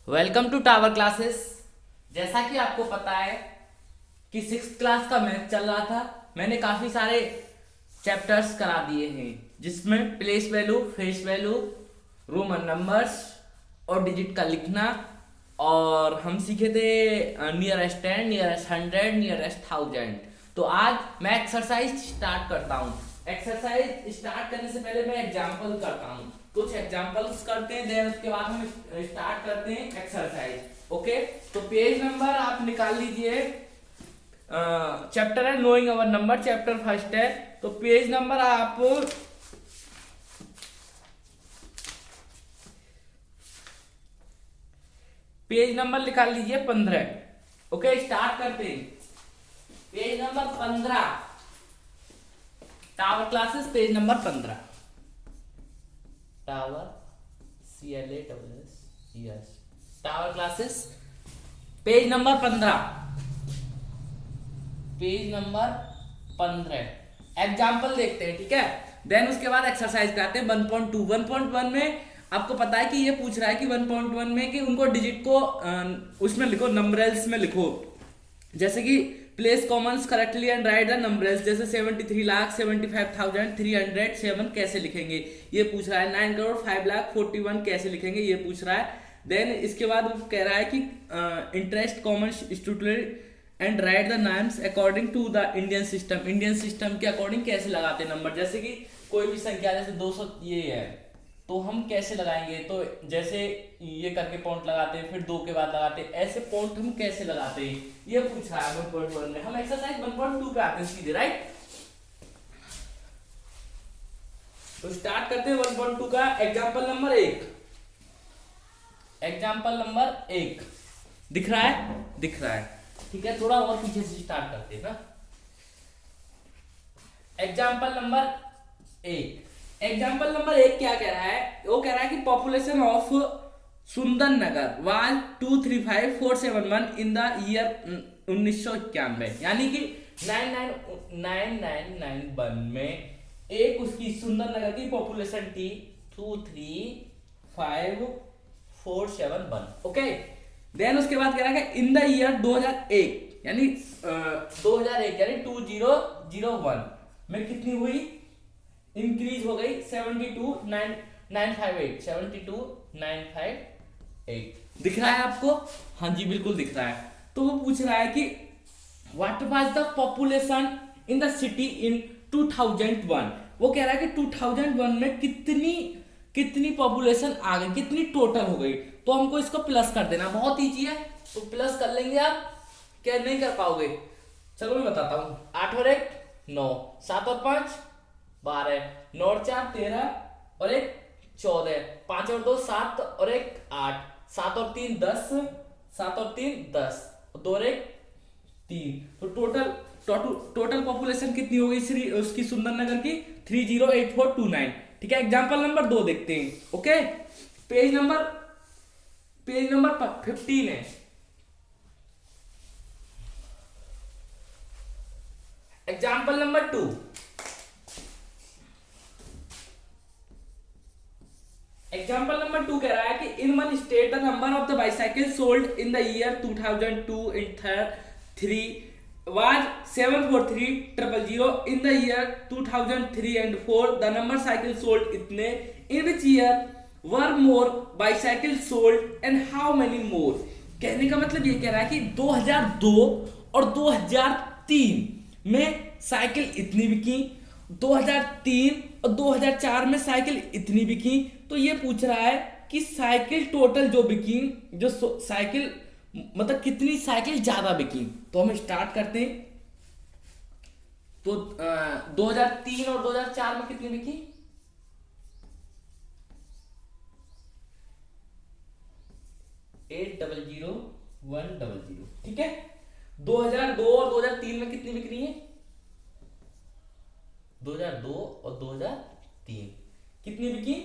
Welcome to tower classes. जैसा कि आपको पता है कि सिक्स क्लास का मैथ चल रहा था। मैंने काफ़ी सारे चैप्टर्स करा दिए हैं जिसमें place value, face value, Roman numbers और डिजिट का लिखना, और हम सीखे थे नियरेस्ट 10, नियरेस्ट 100, नियरेस्ट 1000। तो आज मैं एक्सरसाइज स्टार्ट करता हूँ। एक्सरसाइज स्टार्ट करने से पहले मैं एग्जाम्पल करता हूँ, कुछ एग्जाम्पल्स करते हैं, देन उसके बाद हम स्टार्ट करते हैं एक्सरसाइज। ओके, तो पेज नंबर आप निकाल लीजिए। चैप्टर है knowing our number, chapter first है। तो पेज नंबर आप पेज नंबर निकाल लीजिए 15। ओके, स्टार्ट करते हैं। Page number 15, tower classes, page number 15। Tower CLASS, tower classes, page number 15। Page number 15 example देखते हैं, ठीक है। देन उसके बाद एक्सरसाइज करते हैं 1.2। 1.1 में आपको पता है कि ये पूछ रहा है कि 1.1 में कि उनको डिजिट को उसमें लिखो, नंबरेल्स में लिखो। जैसे कि place commas correctly and write the numerals, जैसे 73,75,307 कैसे लिखेंगे ये पूछ रहा है। 9,05,41 कैसे लिखेंगे ये पूछ रहा है। देन इसके बाद वो कह रहा है कि interest common student and write the names according to the Indian system. Indian system के अकॉर्डिंग कैसे लगाते हैं नंबर, जैसे कि कोई भी संख्या, जैसे 200 ये है तो हम कैसे लगाएंगे, तो जैसे ये करके पॉइंट लगाते हैं, फिर 2 के बाद लगाते हैं, ऐसे पॉइंट हम कैसे लगाते हैं ये पूछ रहा है 1.1 में। हम एक्सरसाइज 1.2 पे आते हैं सीधे, राइट। तो स्टार्ट करते हैं 1.2 का एग्जाम्पल नंबर 1। एग्जाम्पल नंबर 1 दिख रहा है? दिख रहा है, ठीक है। थोड़ा और पीछे से स्टार्ट करते हैं ना। एग्जाम्पल नंबर 1, एग्जाम्पल नंबर 1 क्या कह रहा है? वो कह रहा है कि पॉपुलेशन ऑफ सुंदर नगर वाज 235,471 इन द ईयर 1991, यानी कि 999991 में एक उसकी सुंदर नगर की पॉपुलेशन थी 235,471। ओके, देन उसके बाद कह रहा है कि इन द ईयर 2001, यानी 2001 यानी 2001 में कितनी हुई? इंक्रीज हो गई 72,958। 72,958 दिख रहा है आपको? हाँ जी, बिल्कुल दिख रहा है। तो वो पूछ रहा है कि what was the population in the city in 2001। वो कह रहा है कि 2001 में कितनी पॉपुलेशन आ गई, कितनी टोटल हो गई। तो हमको इसको प्लस कर देना, बहुत ईजी है। तो प्लस कर लेंगे आप, क्या नहीं कर पाओगे? चलो मैं बताता हूँ। 8 और 1 9, 7 और 5 12, 9 और 4 13 और 1 14, 5 और 2 7 और 1 8, 7 और 3 10, 7 और 3 10, 2 और 1 3। तो टोटल पॉपुलेशन कितनी हो गई उसकी सुंदरनगर की? 308429। ठीक है, एग्जाम्पल नंबर 2 देखते हैं। ओके, पेज नंबर 15 है। एग्जाम्पल नंबर 2, एग्जाम्पल नंबर 2 कह रहा है कि in one state the number of the bicycle sold in the year 2002 in 3 was 743,000। in the year 2003 and 4 the number cycle sold इतने। in which year were more bicycles sold and how many more। कहने का मतलब ये कह रहा है कि 2002 और 2003 में साइकिल इतनी बिकी, 2003 और 2004 में साइकिल इतनी बिकी। तो ये पूछ रहा है कि साइकिल टोटल जो बिकी, जो साइकिल मतलब कितनी साइकिल ज्यादा बिकी। तो हम स्टार्ट करते हैं। तो 2003 और 2004 में कितनी बिकी? 800100। ठीक है, 2002 और 2003 में कितनी बिक रही है? 2002 और 2003 कितनी बिकी?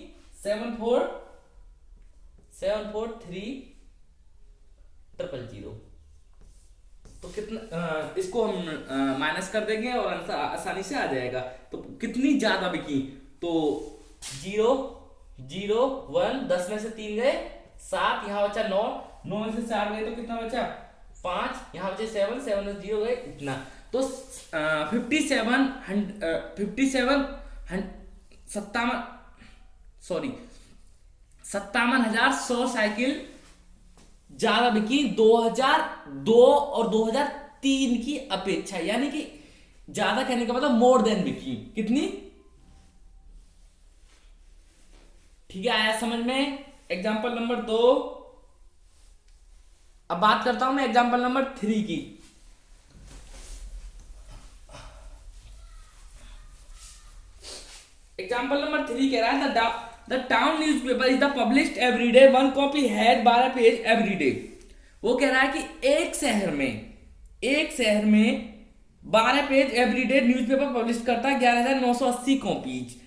743,000। तो कितना इसको हम माइनस कर देंगे और आंसर आसानी से आ जाएगा। तो कितनी ज्यादा बिकी? तो 0 0 1 10 में से 3 गए 7, यहाँ बचा 9, 9 में से 4 गए तो कितना बचा 5, यहाँ बचे 7, 7 में 0 गए इतना। तो 57,100 साइकिल ज्यादा बिकी 2002 और 2003 की अपेक्षा, यानी कि ज्यादा कहने का मतलब मोर देन बिकी कितनी। ठीक है, आया समझ में। Example number 2। अब बात करता हूं मैं एग्जाम्पल नंबर 3 की। एग्जाम्पल नंबर 3 कह रहा है the town newspaper is the published everyday, one copy had 12 page everyday. वो कह रहा है कि एक शहर में 12 पेज एवरीडे न्यूज़पेपर पब्लिश करता है, 11,980 copies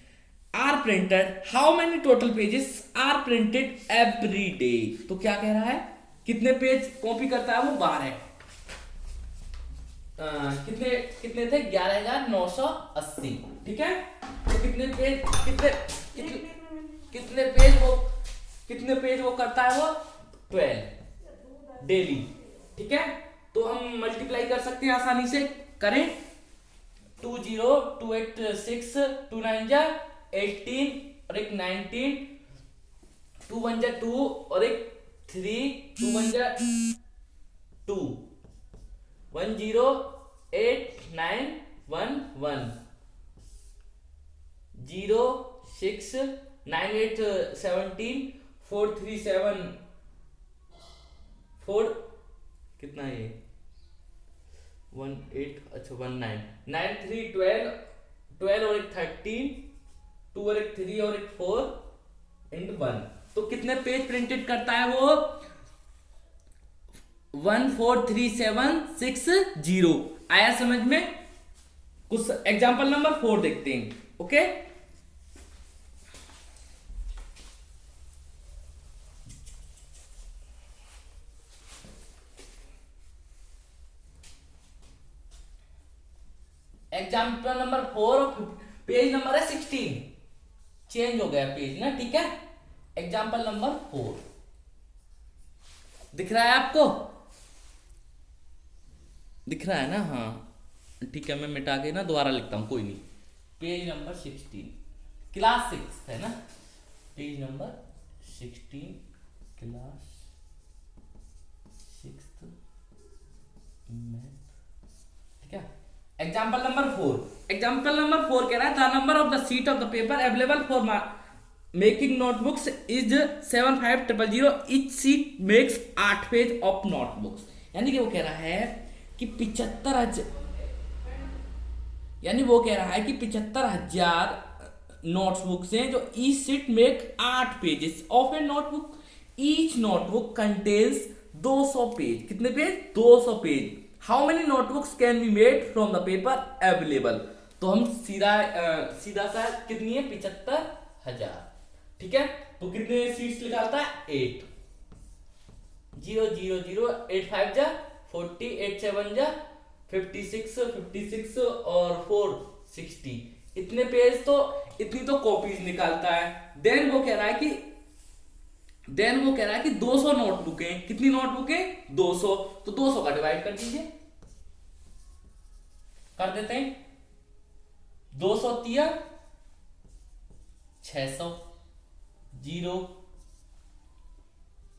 are printed, how many total pages are printed every day. तो क्या कह रहा है, कितने पेज कॉपी करता है वो 12, कितने थे 11,980। ठीक है, तो कितने पेज वो करता है वो 12 डेली। ठीक है, तो हम मल्टीप्लाई कर सकते हैं आसानी से, करें 2 0 2 8 6 2 9 जा 18 और एक 19, 2 1 जा 2 और एक 3, 2 1 जा 2, 1 0 8 9 1 1 0 6 9 8 17 4 3 7 4 कितना है ये 1 8 अच्छा 1 9 9 3 12 12 और एक 13 2 और एक 3 और एक 4 एंड 1। तो कितने पेज प्रिंटेड करता है वो 14376 आया समझ में। कुछ एग्जांपल नंबर 4 देखते हैं। Okay, example number 4, page number है 16, चेंज हो गया पेज ना। ठीक है, एग्जाम्पल नंबर 4 दिख रहा है आपको, दिख रहा है ना। हाँ ठीक है, मैं मिटा के ना दोबारा लिखता हूं, कोई नहीं। पेज नंबर 16 क्लास 6 है ना, पेज नंबर 16 क्लास 6 मैथ। ठीक है, एग्जाम्पल नंबर 4 कह रहा है the number of the seat of the paper available for making notebooks is 7500, each seat makes 8 page of notebooks. यानी कि वो कह रहा है कि 75,000 नोटबुक्स हैं जो each sheet make 8 pages of a notebook, each notebook contains 200 page. कितने page 200 page. How many notebooks can be made from the paper available. तो हम सीधा सा कितनी है 75,000। ठीक है, तो कितने सीट्स निकालता है 8, 0 0 0 8 5 जा 40, 8 7 जा 56 56 और 4 60, इतने पेज तो इतनी तो कॉपीज निकालता है। देन वो कह रहा है कि 200 नोटबुकें, कितनी नोटबुकें 200, तो 200 का डिवाइड कर दीजिए, कर देते हैं 200 तिया 600, 0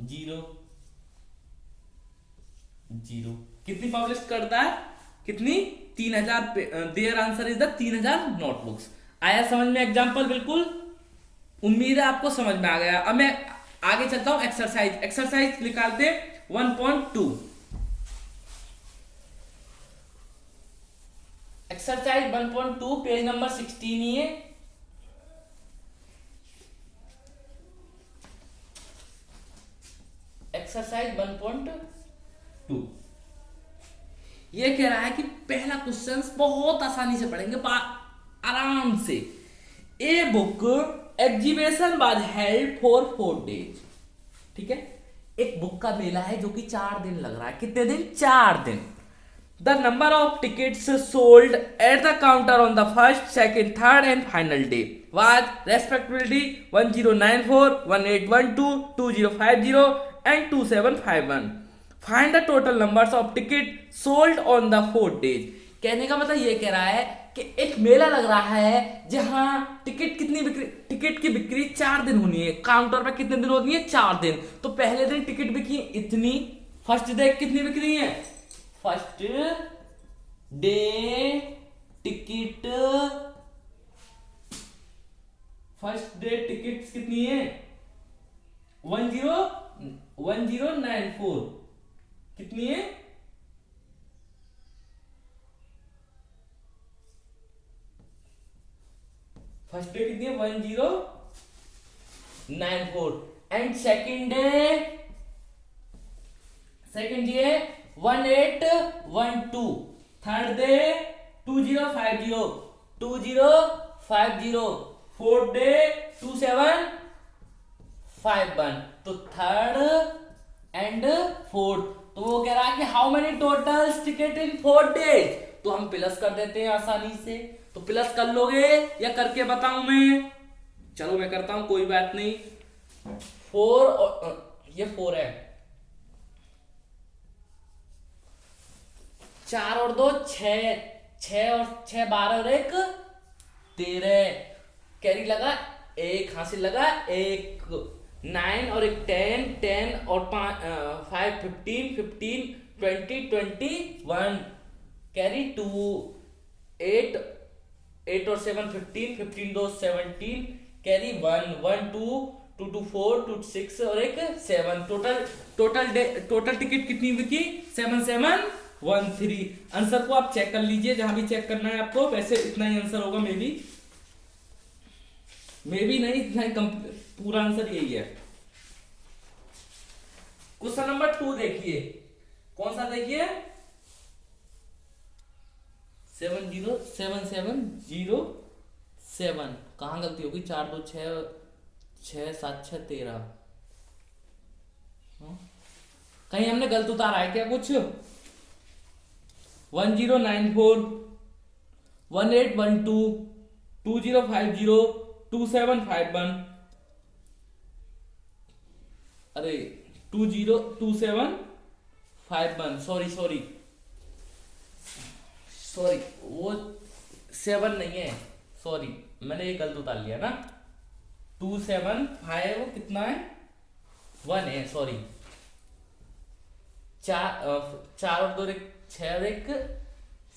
0 0, कितनी पब्लिश करता है, कितनी 3000। Their answer is the 3000 notebooks. आया समझ में एग्जांपल, बिल्कुल उम्मीद है आपको समझ में आ गया। अब मैं आगे चलता हूं, एक्सरसाइज निकालते 1.2। एक्सरसाइज 1.2 पेज नंबर 16 ही है। एक्सरसाइज 1.2 ये कह रहा है कि पहला क्वेश्चन बहुत आसानी से पढ़ेंगे, आराम से। A book exhibition was held for 4 days. ठीक है, एक बुक का मेला है जो कि 4 दिन लग रहा है। कितने दिन 4 दिन। The number of tickets sold at the counter on the first, second, third and final day was respectively 1094, 1812, 2050 and 2751. Find the total numbers of tickets sold on the 4 days. कहने का मतलब ये कह रहा है कि एक मेला लग रहा है जहां टिकट की बिक्री 4 दिन होनी है। काउंटर पे कितने दिन होनी है? 4 दिन। तो पहले दिन टिकट बिकी इतनी, फर्स्ट डे कितनी बिक रही है? फर्स्ट डे टिकट्स कितनी है? 1094 कितनी है? फर्स्ट डे कितनी है? 1094 and second day 1812, third day 2050, fourth day 2751। तो थर्ड एंड फोर्थ, तो वो कह रहा है कि how many total ticket in 4 days. तो हम प्लस कर देते हैं आसानी से। तो प्लस कर लोगे या करके बताऊं मैं? चलो मैं करता हूं, कोई बात नहीं। 4 और ये 4 है, 4 और 2 6, 6 और 6 12 और 1 13, कैरी लगा 1, हासिल लगा 1, 9 और 1 10, 10 और 5 15, 15 20 21, कैरी 2 8, 8 और 7 15, 15 2 17, कैरी 1 1 2 2 2 4 2 6 और 1 7। टोटल टिकट कितनी बिकी? 7713। आंसर को आप चेक कर लीजिए, जहां भी चेक करना है आपको। वैसे इतना ही आंसर होगा, मे बी नहीं, इतना ही पूरा आंसर यही है। क्वेश्चन नंबर 2 देखिए, कौन सा देखिए? 70707। कहां गलती होगी? 4 2 6 6 7 6 13। कहीं हमने गलत उतारा है क्या कुछ? 1094, 1812, 2050, 2751। अरे 2751, सॉरी वो 7 नहीं है, सॉरी मैंने ये गलत उतार लिया ना। 275 कितना है? 1 है, सॉरी। 4 और 2 6 और 1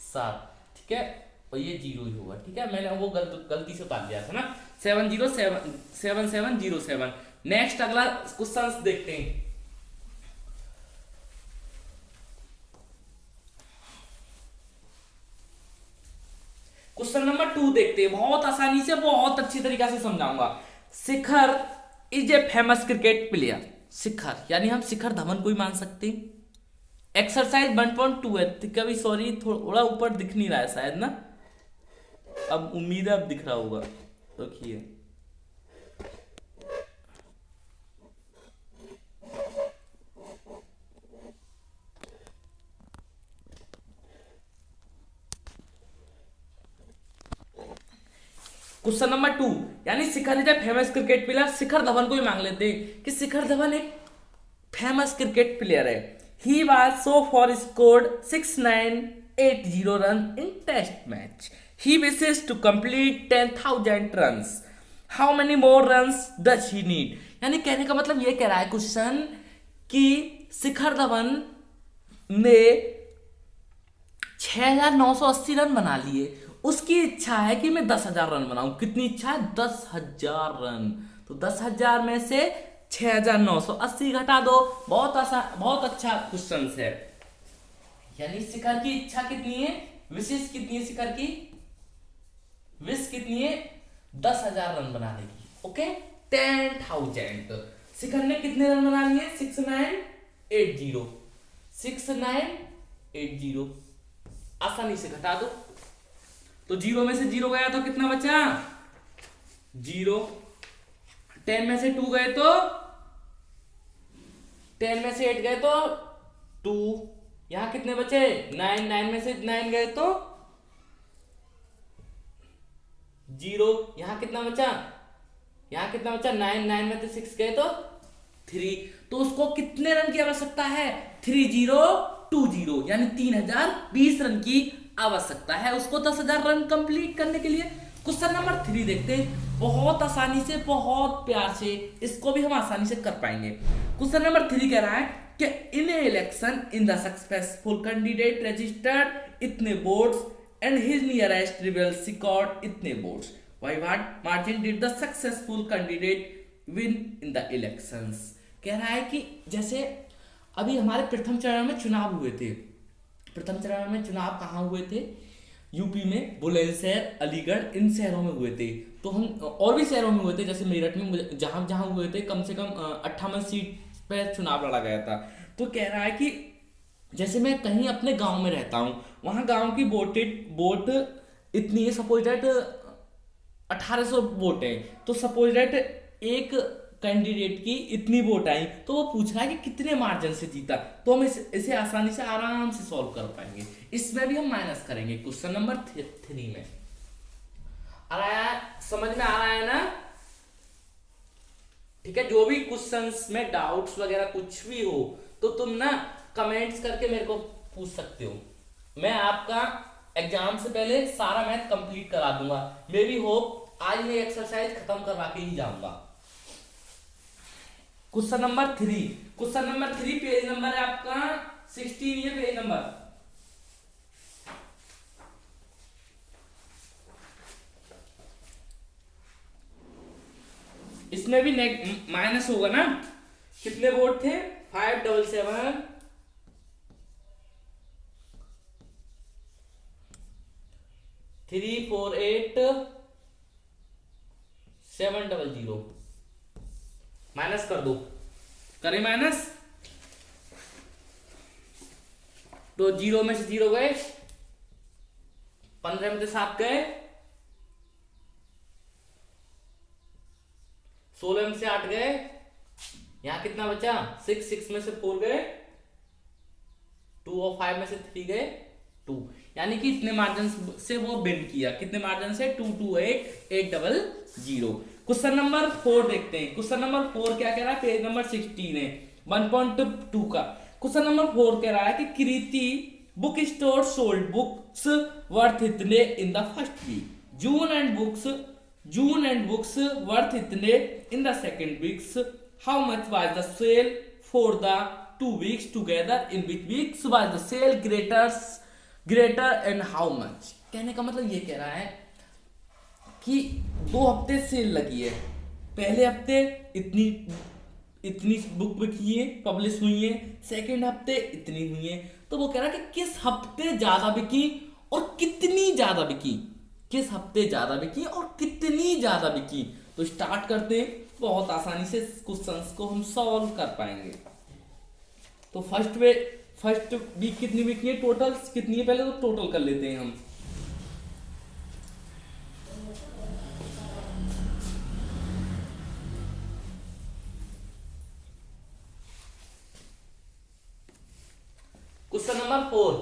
7, ठीक है। और ये 0 ही होगा, ठीक है। मैंने वो गलती से उतार दिया था ना। 7707। नेक्स्ट अगला क्वेश्चन देखते हैं। क्वेश्चन नंबर 2 देखते हैं। बहुत आसानी से, बहुत अच्छी तरीके से समझाऊंगा। Shikhar is a famous cricket player. Shikhar यानी हम शिखर धवन को ही मान सकते हैं। एक्सरसाइज 1.2 है, कभी सॉरी थोड़ा ऊपर दिख नहीं रहा है शायद ना। अब उम्मीद है अब दिख रहा होगा, रखिए। क्वेश्चन नंबर 2 यानी Shikhar is a famous cricket player. Shikhar Dhawan को ही मांग लेते हैं कि शिखर धवन एक फेमस क्रिकेट प्लेयर है। He was so far scored 6980 run in test match. He wishes to complete 10,000 runs. How many more runs does he need. यानी कहने का मतलब ये कह रहा है क्वेश्चन कि शिखर धवन ने 6980 रन बना लिए। उसकी इच्छा है कि मैं 10,000 रन बनाऊं। कितनी इच्छा है? 10,000 रन। तो 10,000 में से 6,980 घटा दो। बहुत आसान, बहुत अच्छा क्वेश्चन है। यानी शिखर की इच्छा कितनी है? विशेष कितनी है शिखर की? विश कितनी है? 10,000 रन बनाने की। ओके, 10,000। शिखर ने कितने रन बना लिए? 6980। 6980 आसानी से घटा दो। तो 0 में से 0 गया तो कितना बचा? 0। 10 में से 2 गए तो 10 में से 8 गए तो 2। यहां कितने बचे? 9। 9 में से 9 गए तो जीरो, यहाँ कितना बचा, यहाँ कितना बचा 9, 9 में से 6 गए तो 3, तो उसको कितने रन की आवश्यकता है 3020, यानी 3020 रन की आवश्यकता है उसको 10,000 रन कंप्लीट करने के लिए। क्वेश्चन नंबर 3 देखते हैं, बहुत आसानी से, बहुत प्यार से, इसको भी हम आसानी से कर पाएंगे। क्वेश्चन नंबर 3 कह रहा है कि in election in the successful candidate registered इतने votes and his nearest rivals scored इतने votes, by what margin did the successful candidate win in the elections. कह रहा है कि जैसे अभी हमारे प्रथम चरण में चुनाव हुए थे, प्रथम चरण में चुनाव कहाँ हुए थे, यूपी में बुलंदशहर, अलीगढ़, इन शहरों में हुए थे। तो हम और भी शहरों में हुए थे, जैसे मेरठ में जहां जहां हुए थे कम से कम 58 सीट पर चुनाव लड़ा गया था। तो कह रहा है कि जैसे मैं कहीं अपने गांव में रहता हूं, वहां गांव की वोट इतनी है, सपोज दैट 1800 वोट है, तो सपोज दैट एक कैंडिडेट की इतनी वोट आई, तो वो पूछ रहा है कि कितने मार्जिन से जीता। तो हम इसे आसानी से आराम से सॉल्व कर पाएंगे। इसमें भी हम माइनस करेंगे क्वेश्चन नंबर 3 में। आ रहा है, समझ में आ रहा है ना? ठीक है, जो भी क्वेश्चंस में डाउट्स वगैरह कुछ भी हो तो तुम ना कमेंट्स करके मेरे को पूछ सकते हो। मैं आपका एग्जाम से पहले सारा मैथ कंप्लीट करा दूंगा। मे बी होप आज मैं एक्सरसाइज खत्म करवा के ही जाऊंगा। Question number 3, question number 3 page number है आपका 16, ये पेज नंबर। इसमें भी माइनस होगा ना। कितने वोट थे 577 348 700, माइनस कर दो, करें माइनस, तो 0 में से 0 गए, 15 में से 7 गए, 16 में से 8 गए, यहां कितना बचा 6, 6 में से 4 गए, 2 और 5 में से 3 गए 2, यानी कि इतने मार्जिन से वो विन किया। कितने मार्जिन से 228,800। क्वेश्चन नंबर 4 देखते हैं। क्वेश्चन नंबर 4 क्या कह रहा है, पेज नंबर 16 है 1.2 का। क्वेश्चन नंबर 4 कह रहा है कि Kriti book store sold books worth इतने in the first week, June and books worth इतने in the second weeks, how much was the sale for the 2 weeks together, in which weeks was the sale greater and how much. कहने का मतलब ये कह रहा है कि 2 हफ्ते सेल लगी है, पहले हफ्ते इतनी बुक बिकी है, पब्लिश हुई है, सेकेंड हफ्ते इतनी हुई है। तो वो कह रहा है कि किस हफ्ते ज्यादा बिकी और कितनी ज्यादा बिकी, किस हफ्ते ज्यादा बिकी और कितनी ज्यादा बिकी। तो स्टार्ट करते हैं, बहुत आसानी से क्वेश्चंस को हम सॉल्व कर पाएंगे। तो फर्स्ट वीक कितनी बिकी है, टोटल कितनी है, पहले तो टोटल कर लेते हैं हम। क्वेश्चन नंबर 4,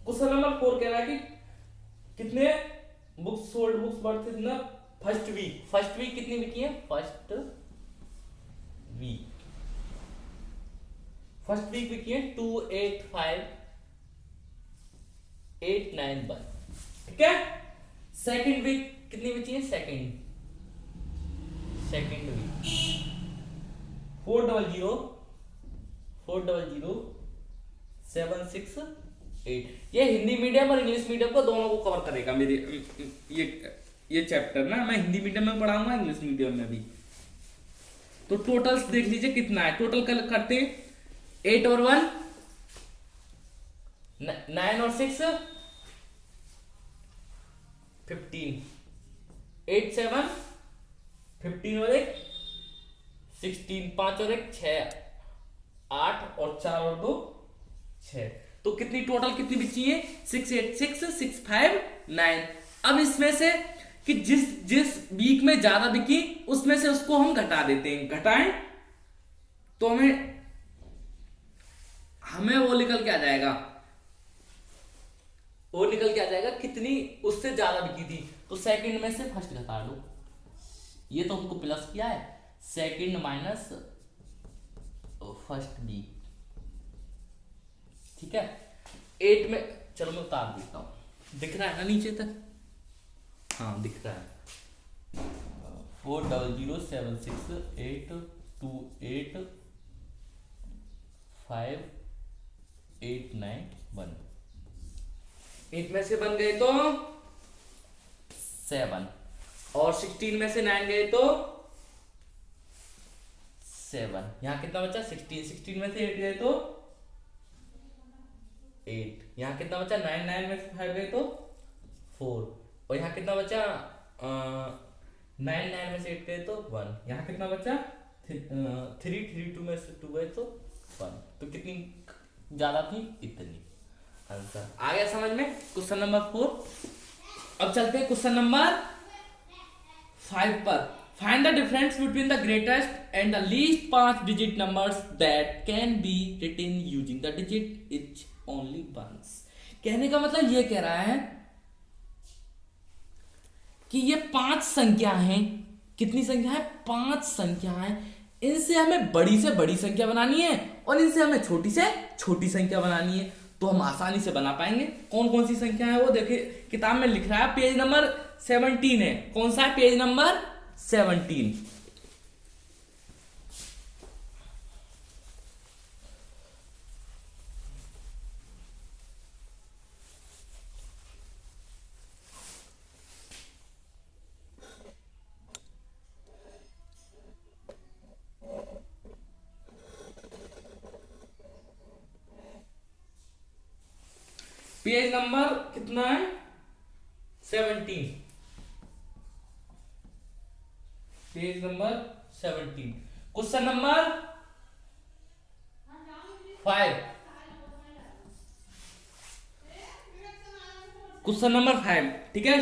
क्वेश्चन नंबर 4 कह रहा है कि कितने बुक्स सोल्ड बुक्स वर्थ इतना फर्स्ट वीक कितनी बिकी है, फर्स्ट वीक बिकी है 285,891, ठीक है। सेकंड वीक कितनी बिकी है, सेकंड वीक 400,768। ये हिंदी मीडियम और इंग्लिश मीडियम को दोनों को कवर करेगा मेरे ये चैप्टर ना। मैं हिंदी मीडियम में पढ़ाऊंगा, इंग्लिश मीडियम में भी। तो टोटल्स देख लीजिए कितना है, टोटल करते हैं 8 और 1 9 और 6 15, 8 7 15 और 1 16, 5 और 1 6 8 और 4 और 2 6। तो कितनी टोटल कितनी बची है 686 659। अब इसमें से कि जिस वीक में ज्यादा बिकी उसमें से उसको हम घटा देते हैं, घटाएं तो हमें वो निकल के आ जाएगा, कितनी कितनी उससे ज्यादा बिकी थी, तो सेकंड में से फर्स्ट घटा दो, ये तो हमको प्लस किया है, सेकंड माइनस फर्स्ट बी, ठीक है। 8 में चलो मैं उतार देता हूं, दिख रहा है ना नीचे तक, हाँ दिख रहा है। 40076828589 8 में से बन गए तो 7, और 16 में से 9 गए तो 7, यहाँ कितना बचा 16 में से 8 गए तो 8, यहाँ कितना बचा 9 में से 5 गए तो 4, और यहाँ कितना बचा 9 में से 8 गए तो 1, यहाँ कितना बचा 3 2 में से 2 गए तो 1, तो कितनी ज्यादा थी, इतनी। आंसर आ गया समझ में क्वेश्चन नंबर 4। अब चलते हैं क्वेश्चन नंबर 5 पर। Find the difference between the greatest and the least 5 digit numbers that can be written using the digit each only once. कहने का मतलब ये कह रहा है कि ये 5 संख्या हैं, कितनी संख्या है, 5 संख्या है, इनसे हमें बड़ी से बड़ी संख्या बनानी है और इनसे हमें छोटी से छोटी संख्या बनानी है, तो हम आसानी से बना पाएंगे। कौन कौन सी संख्या है वो देखिए, किताब में लिख रहा है, पेज नंबर 17 है। कौन सा है, पेज नंबर 17। पेज नंबर कितना है, 17, page number 17, question number 5, question number 5, ठीक है।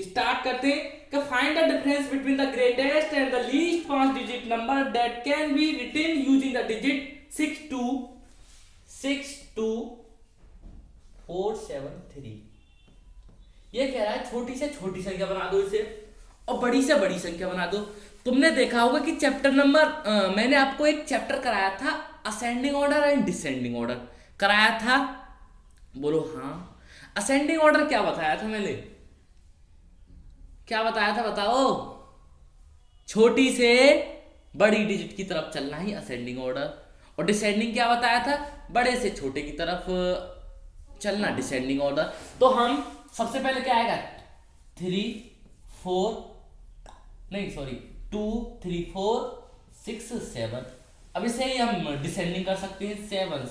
स्टार्ट करते हैं कि find the difference between the greatest and the least 5 digit number that can be written using the digit 62473। ये कह रहा है छोटी से छोटी संख्या बना दो इसे और बड़ी से बड़ी संख्या बना दो। तुमने देखा होगा कि चैप्टर नंबर मैंने आपको एक चैप्टर कराया था, ascending order and descending order कराया था, बोलो हाँ। असेंडिंग ऑर्डर क्या बताया था मैंने, क्या बताया था बताओ, छोटी से बड़ी डिजिट की तरफ चलना ही असेंडिंग ऑर्डर, और डिसेंडिंग क्या बताया था, बड़े से छोटे की तरफ चलना डिसेंडिंग ऑर्डर। तो हम सबसे पहले क्या आएगा 2 3 4 6 7, अब इसे ही हम डिसेंडिंग कर सकते हैं 7